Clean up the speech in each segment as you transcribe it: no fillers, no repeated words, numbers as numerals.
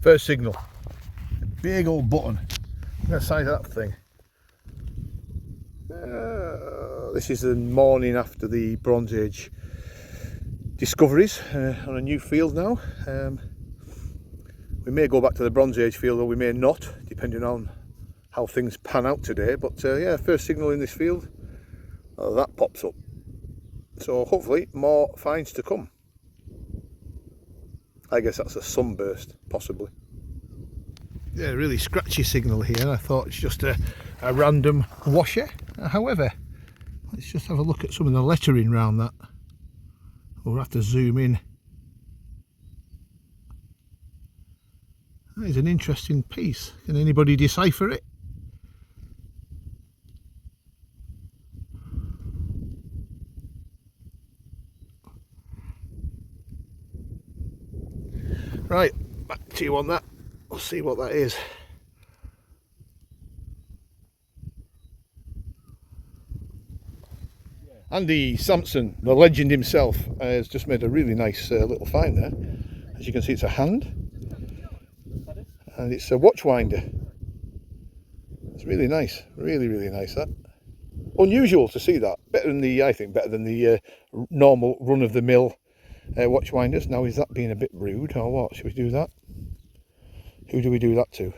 First signal. Big old button. Look at the size of that thing. This is the morning after the Bronze Age discoveries on a new field now. We may go back to the Bronze Age field, or we may not, depending on how things pan out today. But yeah, first signal in this field. That pops up. So hopefully more finds to come. I guess that's a sunburst, possibly. Yeah, really scratchy signal here. I thought it's just a random washer. However, let's just have a look at some of the lettering around that. We'll have to zoom in. That is an interesting piece. Can anybody decipher it? Right, back to you on that. We'll see what that is. Andy Sampson, the legend himself, has just made a really nice little find there. As you can see, it's a hand, and it's a watch winder. It's really nice, really nice. That unusual to see that. Better than the, I think, better than the normal run-of-the-mill watch winders. Now, is that being a bit rude or what? Should we do that? Who do we do that to?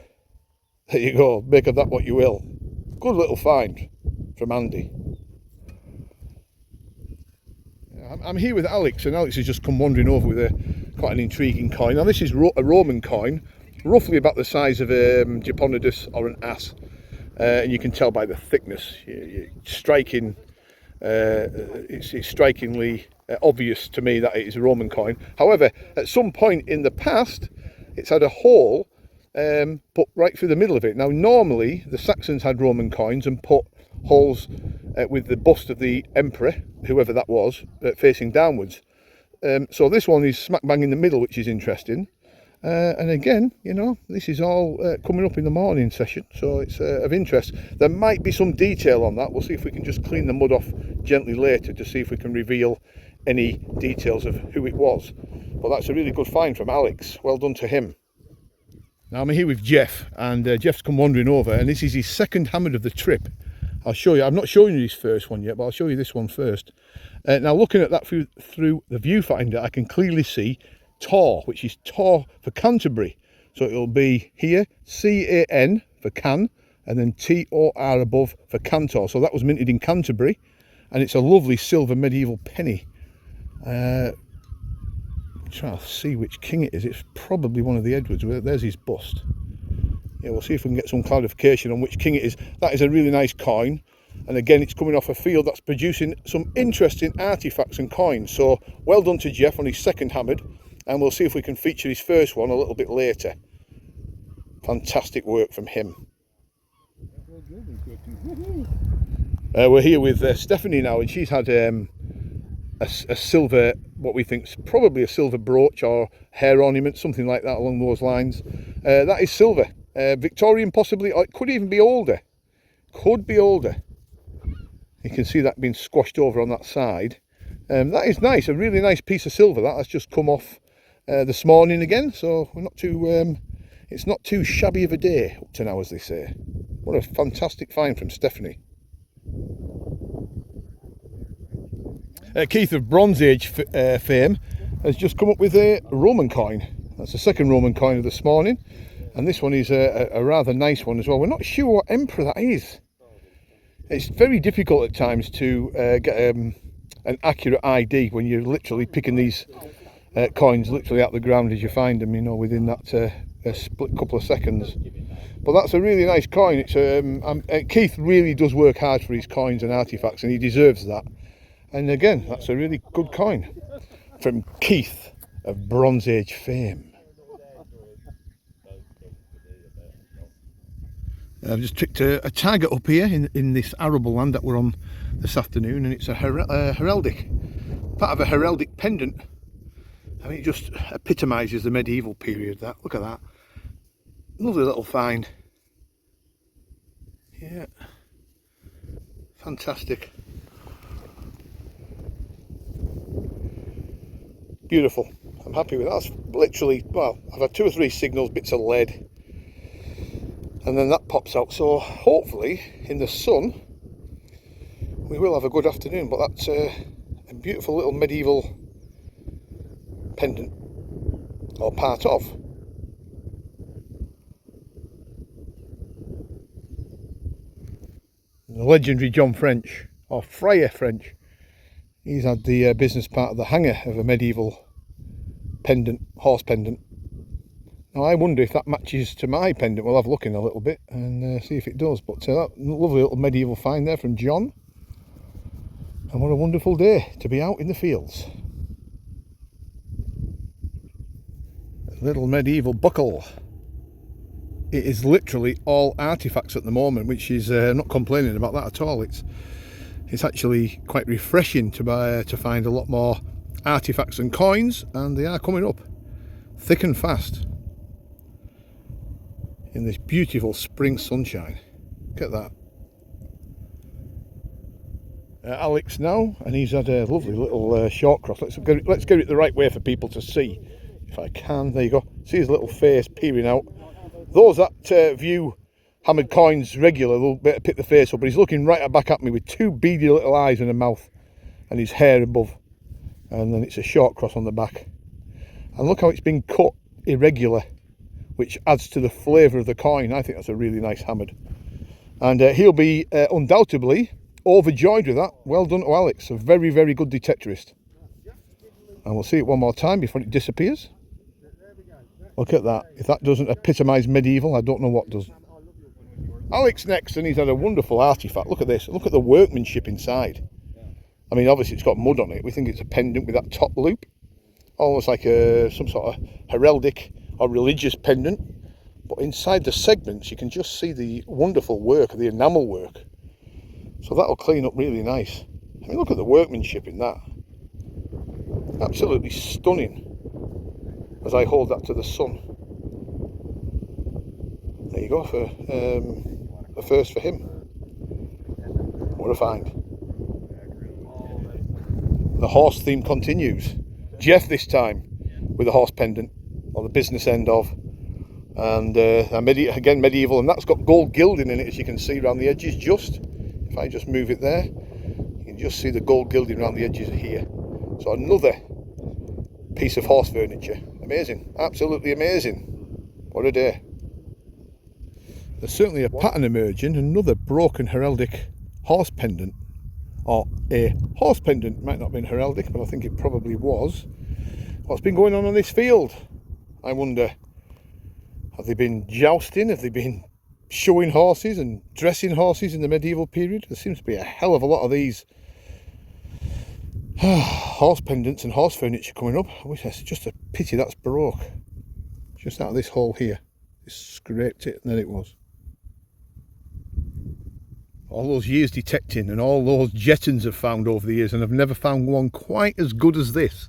There you go. Make of that what you will. Good little find from Andy. I'm here with Alex, and Alex has just come wandering over with quite an intriguing coin. Now, this is a Roman coin, roughly about the size of a Japonidas or an ass, and you can tell by the thickness. It's striking. It's strikingly obvious to me that it is a Roman coin. However, at some point in the past, it's had a hole put right through the middle of it. Now, normally the Saxons had Roman coins and put holes with the bust of the emperor, whoever that was, facing downwards. So this one is smack bang in the middle, which is interesting. And again, you know, this is all coming up in the morning session, so it's of interest. There might be some detail on that. We'll see if we can just clean the mud off gently later to see if we can reveal any details of who it was. But that's a really good find from Alex. Well done to him. Now I'm here with Jeff, and Jeff's come wandering over, and this is his second hammer of the trip. I'll show you. I'm not showing you his first one yet, but I'll show you this one first. Now, looking at that through the viewfinder, I can clearly see Tor, which is Tor for Canterbury. So it'll be here, C-A-N for can, and then T-O-R above for Cantor. So that was minted in Canterbury, and it's a lovely silver medieval penny. Trying to see which king it is. It's probably one of the Edwards. There's his bust. Yeah, we'll see if we can get some clarification on which king it is. That is a really nice coin, and again, it's coming off a field that's producing some interesting artifacts and coins. So well done to Jeff on his second hammered, and we'll see if we can feature his first one a little bit later. Fantastic work from him. We're here with Stephanie now, and she's had a silver, what we think is probably a silver brooch or hair ornament, something like that along those lines. That is silver. Victorian possibly, or it could even be older. Could be older. You can see that being squashed over on that side. That is nice, a really nice piece of silver. That has just come off this morning again, so we're not too, it's not too shabby of a day up to now, as they say. What a fantastic find from Stephanie. Keith of Bronze Age fame has just come up with a Roman coin. That's the second Roman coin of this morning, and this one is a rather nice one as well. We're not sure what emperor that is. It's very difficult at times to get an accurate ID when you're literally picking these coins literally out the ground as you find them, you know, within that split couple of seconds. But that's a really nice coin. It's Keith really does work hard for his coins and artifacts, and he deserves that. And again, that's a really good coin from Keith of Bronze Age fame. I've just picked a target up here in this arable land that we're on this afternoon, and it's a heraldic, part of a heraldic pendant. I mean, it just epitomises the medieval period. That, look at that, lovely little find. Yeah, fantastic. Beautiful, I'm happy with that. That's literally, well, I've had 2 or 3 signals, bits of lead, and then that pops out. So hopefully in the sun we will have a good afternoon. But that's a beautiful little medieval pendant, or part of. The legendary John French, or Friar French, he's had the business part of the hanger of a medieval pendant, horse pendant. Now I wonder if that matches to my pendant. We'll have a look in a little bit and see if it does. But that lovely little medieval find there from John. And what a wonderful day to be out in the fields. A little medieval buckle. It is literally all artefacts at the moment, which is not complaining about that at all. It's actually quite refreshing to find a lot more artefacts and coins, and they are coming up thick and fast in this beautiful spring sunshine. Look at that. Alex now, and he's had a lovely little short cross. Let's get it the right way for people to see, if I can. There you go. See his little face peering out. Those that view hammered coins regular, they'll better pick the face up, but he's looking right back at me with 2 beady little eyes and a mouth, and his hair above, and then it's a short cross on the back. And look how it's been cut irregular, which adds to the flavour of the coin. I think that's a really nice hammered, and he'll be undoubtedly overjoyed with that. Well done to Alex, a very, very good detectorist. And we'll see it one more time before it disappears. Look at that. If that doesn't epitomise medieval, I don't know what does. Alex next, and he's had a wonderful artefact. Look at this. Look at the workmanship inside. I mean, obviously it's got mud on it. We think it's a pendant with that top loop, almost like some sort of heraldic or religious pendant. But inside the segments, you can just see the wonderful work, the enamel work. So that'll clean up really nice. I mean, look at the workmanship in that. Absolutely stunning. As I hold that to the sun. There you go, for the first for him. What a find. The horse theme continues. Jeff this time with a horse pendant, or the business end of, and again medieval, and that's got gold gilding in it, as you can see around the edges. Just if I just move it there, you can just see the gold gilding around the edges here. So another piece of horse furniture. Amazing, absolutely amazing. What a day. There's certainly a pattern emerging. Another broken heraldic horse pendant, or a horse pendant. Might not have been heraldic, but I think it probably was. What's been going on this field? I wonder. Have they been jousting? Have they been showing horses and dressing horses in the medieval period? There seems to be a hell of a lot of these horse pendants and horse furniture coming up. I wish it's just a pity that's broke. Just out of this hole here. Just scraped it, and then it was. All those years detecting and all those jettons I've found over the years, and I've never found one quite as good as this.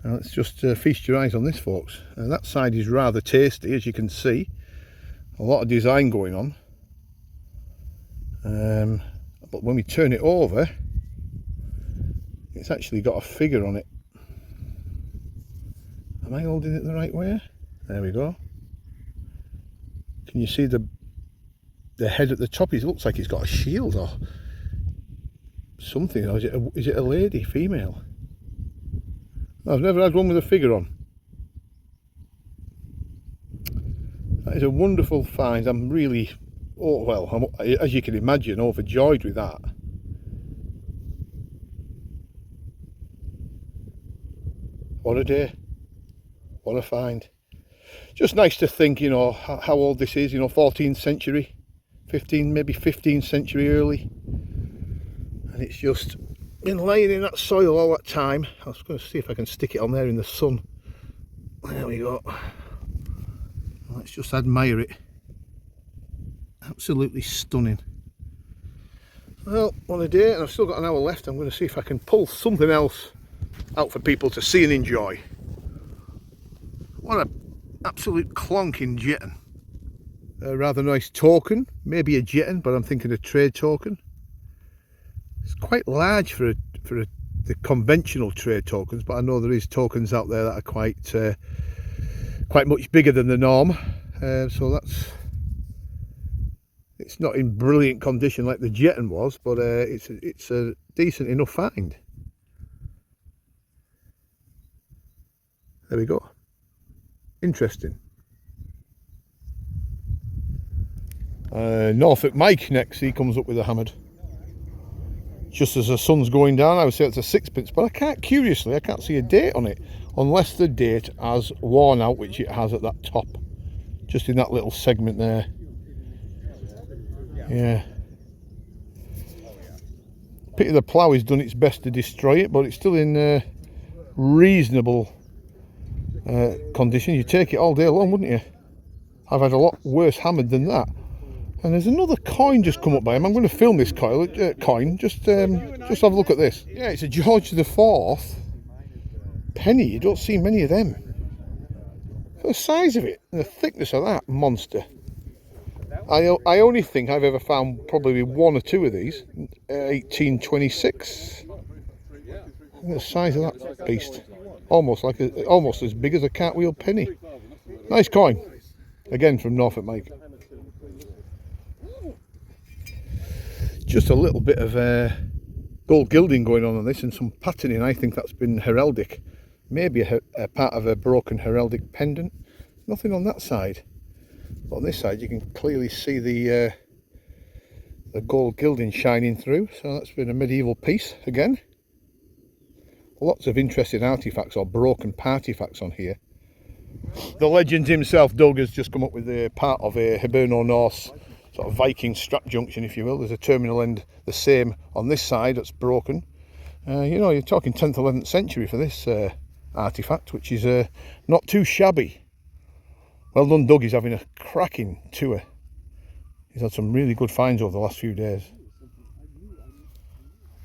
Now let's just feast your eyes on this, folks. That side is rather tasty, as you can see. A lot of design going on. But when we turn it over, it's actually got a figure on it. Am I holding it the right way? There we go. Can you see the head at the top? It looks like it's got a shield or something. Or is it a lady, female? I've never had one with a figure on. That is a wonderful find. I'm really, as you can imagine, overjoyed with that. What a day. What a find. Just nice to think, you know, how old this is, you know, 14th century, maybe 15th century early. And it's just been laying in that soil all that time. I was going to see if I can stick it on there in the sun. There we go. Let's just admire it. Absolutely stunning. Well, what a day, and I've still got an hour left. I'm going to see if I can pull something else out for people to see and enjoy. What an absolute clonking jetton. A rather nice token, maybe a jetton, but I'm thinking a trade token. It's quite large for a the conventional trade tokens, but I know there is tokens out there that are quite much bigger than the norm. So it's not in brilliant condition like the Jetton was, but it's a decent enough find. There we go. Interesting. Norfolk Mike next, he comes up with a hammered. Just as the sun's going down, I would say it's a sixpence, but curiously, I can't see a date on it, unless the date has worn out, which it has at that top, just in that little segment there. Yeah. Pity the plough has done its best to destroy it, but it's still in reasonable condition. You take it all day long, wouldn't you? I've had a lot worse hammered than that. And there's another coin just come up by him. I'm going to film this coin. Just have a look at this. Yeah, it's a George IV penny. You don't see many of them. The size of it and the thickness of that monster. I only think I've ever found probably one or two of these. 1826. The size of that beast. Almost as big as a cartwheel penny. Nice coin. Again from Norfolk Mike. Just a little bit of gold gilding going on this and some patterning. I think that's been heraldic. Maybe a part of a broken heraldic pendant. Nothing on that side. But on this side you can clearly see the gold gilding shining through. So that's been a medieval piece again. Lots of interesting artifacts or broken partifacts on here. The legend himself, Doug, has just come up with a part of a Hiberno-Norse sort of Viking strap junction, if you will. There's a terminal end the same on this side that's broken. You know, you're talking 10th, 11th century for this artefact, which is not too shabby. Well done, Doug. He's having a cracking tour. He's had some really good finds over the last few days.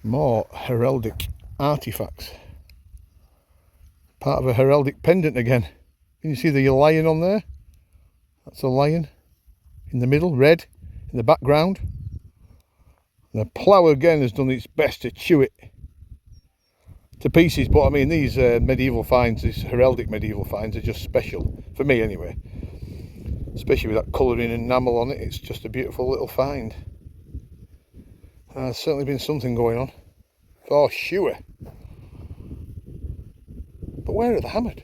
More heraldic artifacts. Part of a heraldic pendant again. Can you see the lion on there? That's a lion. In the middle, red. In the background. And the plough again has done its best to chew it to pieces. But I mean, these medieval finds, these heraldic medieval finds, are just special. For me anyway. Especially with that colouring and enamel on it. It's just a beautiful little find. There's certainly been something going on. For sure. But where are they hammered?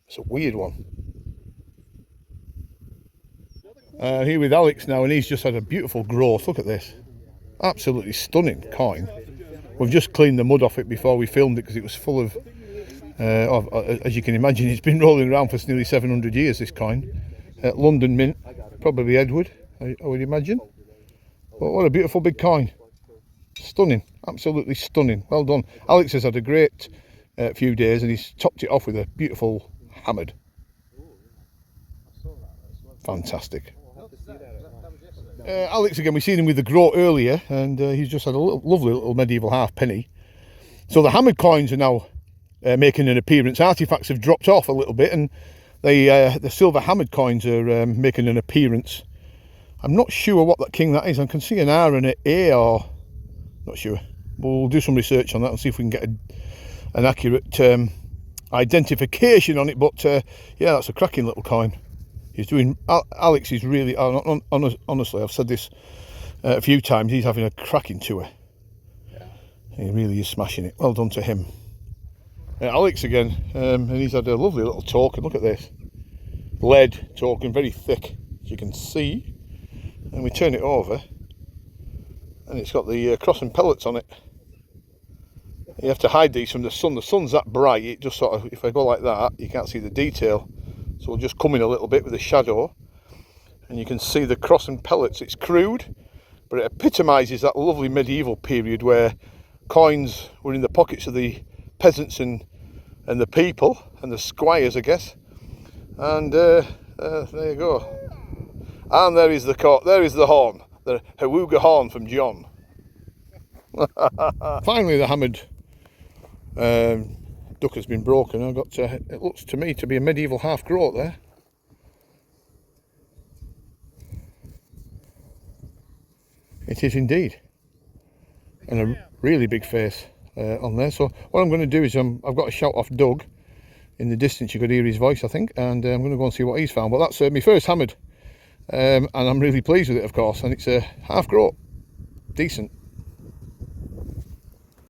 It's a weird one. Here with Alex now, and he's just had a beautiful growth. Look at this. Absolutely stunning coin. We've just cleaned the mud off it before we filmed it because it was full of, as you can imagine, it's been rolling around for nearly 700 years, this coin. London Mint, probably Edward, I would imagine. But what a beautiful big coin. Stunning, absolutely stunning. Well done. Alex has had a great few days and he's topped it off with a beautiful hammered. Fantastic. Alex again, we've seen him with the groat earlier, and he's just had a lovely little medieval halfpenny. So the hammered coins are now making an appearance. Artifacts have dropped off a little bit, and the silver hammered coins are making an appearance. I'm not sure what that king that is. I can see an R and an A, or not sure. We'll do some research on that and see if we can get an accurate identification on it. But yeah, that's a cracking little coin. He's doing. Alex is really, honestly, I've said this a few times. He's having a cracking tour. He really is smashing it. Well done to him. Alex again, and he's had a lovely little token. Look at this, lead token, very thick, as you can see. And we turn it over, and it's got the cross and pellets on it. You have to hide these from the sun. The sun's that bright, it just sort of, if I go like that, you can't see the detail. So we'll just come in a little bit with the shadow, and you can see the cross and pellets. It's crude, but it epitomises that lovely medieval period where coins were in the pockets of the peasants and the people and the squires, I guess. And there you go. And there is the horn, the Hawuga horn from John. Finally, the hammered duck has been broken. I've got it looks to me to be a medieval half groat there. It is indeed, and really big face on there. So what I'm going to do is I've got a shout off Doug in the distance. You could hear his voice, I think, and I'm going to go and see what he's found. But that's my first hammered, and I'm really pleased with it, of course, and it's a half groat, decent.